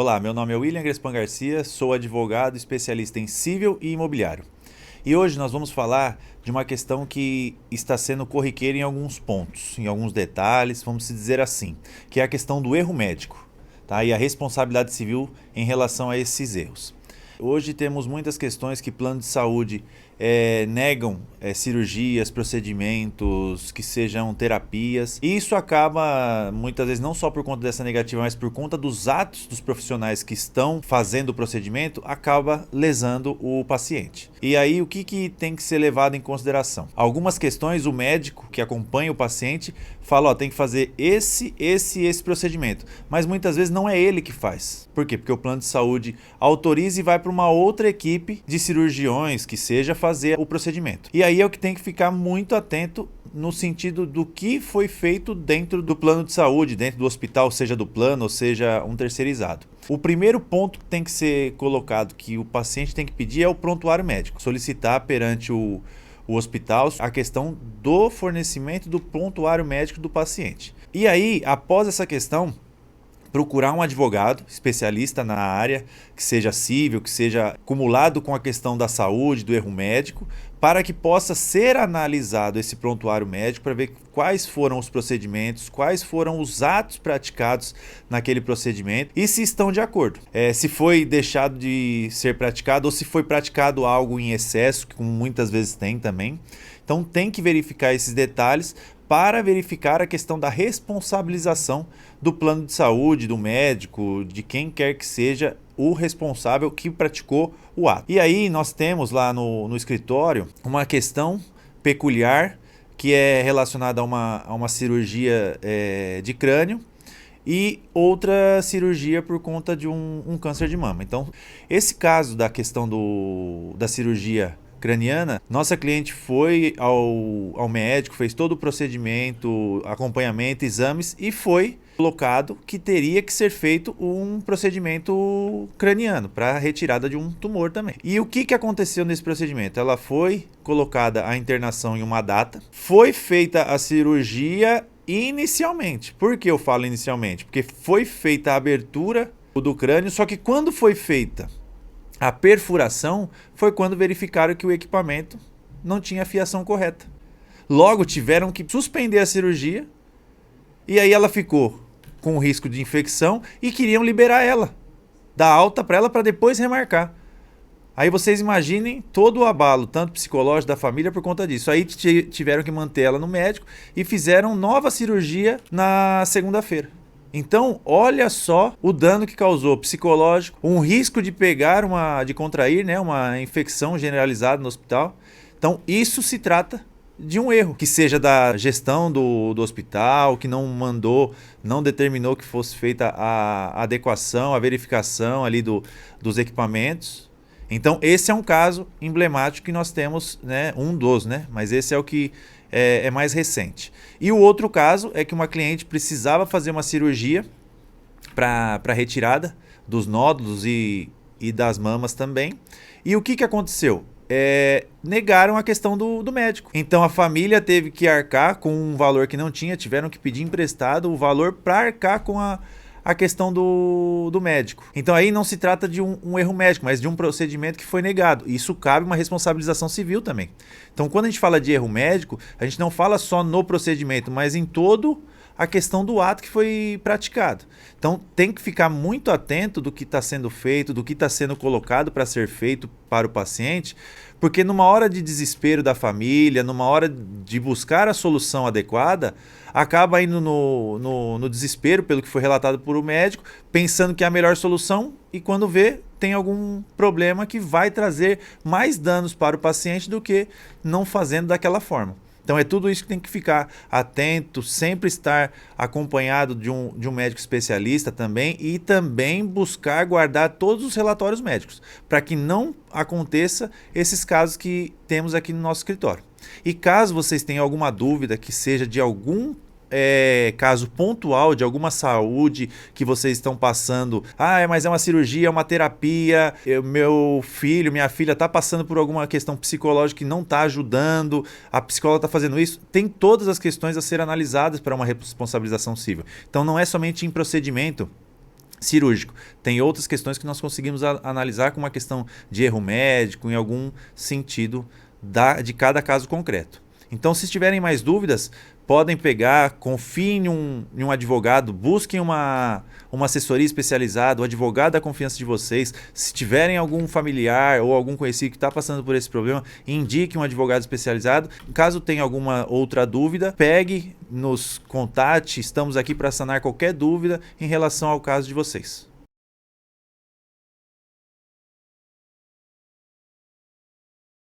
Olá, meu nome é William Grespan Garcia, sou advogado especialista em civil e imobiliário. E hoje nós vamos falar de uma questão que está sendo corriqueira em alguns pontos, em alguns detalhes, vamos dizer assim, que é a questão do erro médico, tá? E a responsabilidade civil em relação a esses erros. Hoje temos muitas questões que plano de saúde negam cirurgias, procedimentos, que sejam terapias. E isso acaba, muitas vezes, não só por conta dessa negativa, mas por conta dos atos dos profissionais que estão fazendo o procedimento, acaba lesando o paciente. E aí, o que tem que ser levado em consideração? Algumas questões, o médico que acompanha o paciente fala, ó, tem que fazer esse procedimento. Mas muitas vezes não é ele que faz. Por quê? Porque o plano de saúde autoriza e vai para uma outra equipe de cirurgiões que seja fazer o procedimento. E aí é o que tem que ficar muito atento no sentido do que foi feito dentro do plano de saúde, dentro do hospital, seja do plano ou seja um terceirizado. O primeiro ponto que tem que ser colocado, que o paciente tem que pedir, é o prontuário médico. Solicitar perante o hospital a questão do fornecimento do prontuário médico do paciente. E aí, após essa questão, procurar um advogado especialista na área, que seja civil, que seja acumulado com a questão da saúde, do erro médico, para que possa ser analisado esse prontuário médico para ver quais foram os procedimentos, quais foram os atos praticados naquele procedimento e se estão de acordo. Se foi deixado de ser praticado ou se foi praticado algo em excesso, que muitas vezes tem também. Então tem que verificar esses detalhes para verificar a questão da responsabilização do plano de saúde, do médico, de quem quer que seja o responsável que praticou o ato. E aí nós temos lá no escritório uma questão peculiar que é relacionada a uma cirurgia de crânio e outra cirurgia por conta de um câncer de mama. Então, esse caso da questão da cirurgia craniana, nossa cliente foi ao médico, fez todo o procedimento, acompanhamento, exames e foi colocado que teria que ser feito um procedimento craniano para retirada de um tumor também. E o que aconteceu nesse procedimento? Ela foi colocada a internação em uma data, foi feita a cirurgia inicialmente. Por que eu falo inicialmente? Porque foi feita a abertura do crânio, só que quando foi feita a perfuração, foi quando verificaram que o equipamento não tinha a fiação correta. Logo, tiveram que suspender a cirurgia e aí ela ficou com risco de infecção e queriam liberar ela, dar alta para ela para depois remarcar. Aí vocês imaginem todo o abalo, tanto psicológico da família por conta disso. Aí tiveram que manter ela no médico e fizeram nova cirurgia na segunda-feira. Então, olha só o dano que causou psicológico, um risco de de contrair, né, uma infecção generalizada no hospital. Então, isso se trata de um erro, que seja da gestão do hospital, que não determinou que fosse feita a adequação, a verificação ali dos equipamentos. Então, esse é um caso emblemático que nós temos, né, um dos, né, mas esse é o que é mais recente. E o outro caso é que uma cliente precisava fazer uma cirurgia para retirada dos nódulos e das mamas também. E o que aconteceu? Negaram a questão do médico. Então a família teve que arcar com um valor que não tinha, tiveram que pedir emprestado o valor para arcar com a questão do médico. Então aí não se trata de um erro médico, mas de um procedimento que foi negado. Isso cabe uma responsabilização civil também. Então quando a gente fala de erro médico, a gente não fala só no procedimento, mas em todo a questão do ato que foi praticado. Então tem que ficar muito atento do que está sendo feito, do que está sendo colocado para ser feito para o paciente, porque numa hora de desespero da família, numa hora de buscar a solução adequada, acaba indo no desespero pelo que foi relatado por o médico, pensando que é a melhor solução e quando vê, tem algum problema que vai trazer mais danos para o paciente do que não fazendo daquela forma. Então é tudo isso que tem que ficar atento, sempre estar acompanhado de um médico especialista também e também buscar guardar todos os relatórios médicos, para que não aconteça esses casos que temos aqui no nosso escritório. E caso vocês tenham alguma dúvida que seja de algum caso pontual de alguma saúde que vocês estão passando, mas é uma cirurgia, é uma terapia, meu filho, minha filha está passando por alguma questão psicológica que não está ajudando, a psicóloga está fazendo isso, tem todas as questões a ser analisadas para uma responsabilização civil. Então não é somente em procedimento cirúrgico. Tem outras questões que nós conseguimos analisar com uma questão de erro médico, em algum sentido de cada caso concreto. Então, se tiverem mais dúvidas, podem pegar, confiem em um advogado, busquem uma assessoria especializada, o advogado da confiança de vocês. Se tiverem algum familiar ou algum conhecido que está passando por esse problema, indique um advogado especializado. Caso tenha alguma outra dúvida, pegue, nos contate, estamos aqui para sanar qualquer dúvida em relação ao caso de vocês.